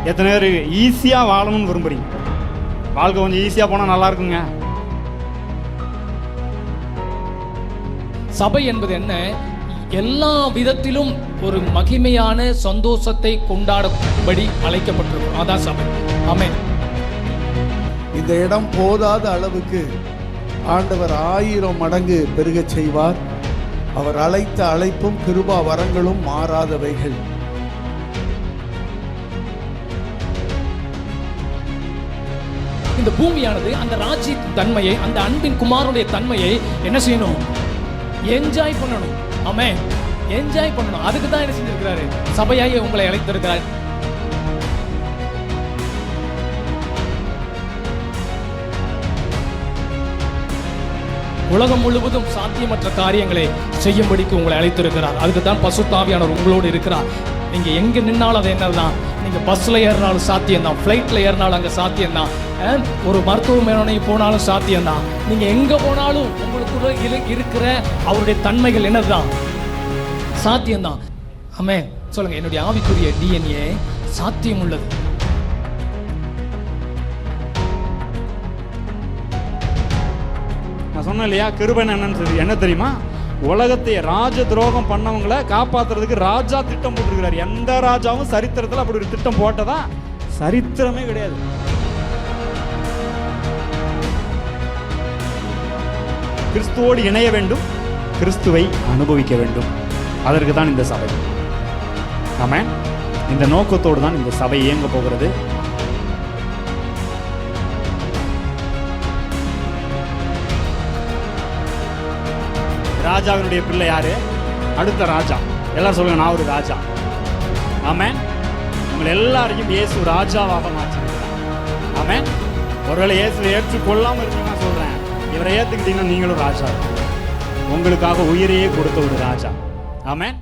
எத்தனை பேர் ஈஸியாக வாழணும்னு விரும்புறீங்க? வாழ்க்கை கொஞ்சம் ஈஸியாக போனால் நல்லா இருக்குங்க. சபை என்பது என்ன? எல்லா விதத்திலும் ஒரு மகிமையான சந்தோஷத்தை கொண்டாடபடி அழைக்கப்பட்டிருக்கும். அதான் சபை. ஆமென். இந்த இடம் போதாத அளவுக்கு ஆண்டவர் 1000 மடங்கு பெருகச் செய்வார். அவர் அழைத்த அழைப்பும் கிருபா வரங்களும் மாறாதவைகள். இந்த பூமியானது அந்த ராஜ்யத்தின் தன்மையை, அந்த அன்பின் குமாரனுடைய தன்மையை என்ன செய்யணும்? என்ஜாய் பண்ணணும். ஆமென். என்ஜாய் பண்ணணும். அதுக்கு தான் என்ன செஞ்சிருக்கிறாரு? சபையாய் உங்களை அழைத்திருக்கிறார். உலகம் முழுவதும் சாத்தியமற்ற காரியங்களை செய்யும்படிக்கு உங்களை அழைத்திருக்கிறார். அதுக்கு தான் பரிசுத்த ஆவியானவர் உங்களோடு இருக்கிறார். நீங்க எங்க நின்னாலும் அது என்னதான், நீங்க பஸ்ல ஏறினாலும் சாத்தியம்தான், ஃபிளைட்ல ஏறினாலும் அங்க சாத்தியம்தான், ஒரு மருத்துவமனை போனாலும் சாத்தியம்தான். நீங்க எங்க போனாலும் உங்களுக்குள்ள இருக்கிற அவருடைய தன்மைகள் என்னதுதான்? சாத்தியம்தான். ஆமென். சொல்லுங்க, என்னுடைய ஆவிக்குரிய DNA சாத்தியம் உள்ளது. நான் சொன்னேன் இல்லையா, கிருபை என்ன தெரியுமா? உலகத்தை ராஜ துரோகம் பண்ணவங்களை காப்பாத்துறதுக்கு ராஜா திட்டம் போட்டிருக்கிறார். எந்த ராஜாவும் சரித்திரத்தில் அப்படி ஒரு திட்டம் போட்டதா சரித்திரமே கிடையாது. கிறிஸ்துவோடு இணைய வேண்டும், கிறிஸ்துவை அனுபவிக்க வேண்டும். அதற்கு தான் இந்த சபை. ஆமென். இந்த நோக்கத்தோடு தான் இந்த சபை இயங்க போகிறது. ராஜாவினுடைய பிள்ளை யாரு? அடுத்த ராஜா. எல்லாரும் சொல்லுங்க, நான் ஒரு ராஜா. ஆமென். உங்களை எல்லாரையும் இயேசு ராஜாவாக மாற்றிருக்கிறார். ஆமென். ஒருவேளை இயேசுவை ஏற்றுக்கொள்ளாம இருக்கீங்கன்னா சொல்றேன், இவரை ஏத்துக்கிட்டீங்கன்னா நீங்களும் ராஜா. உங்களுக்காக உயிரையே கொடுத்த ஒரு ராஜா. ஆமென்.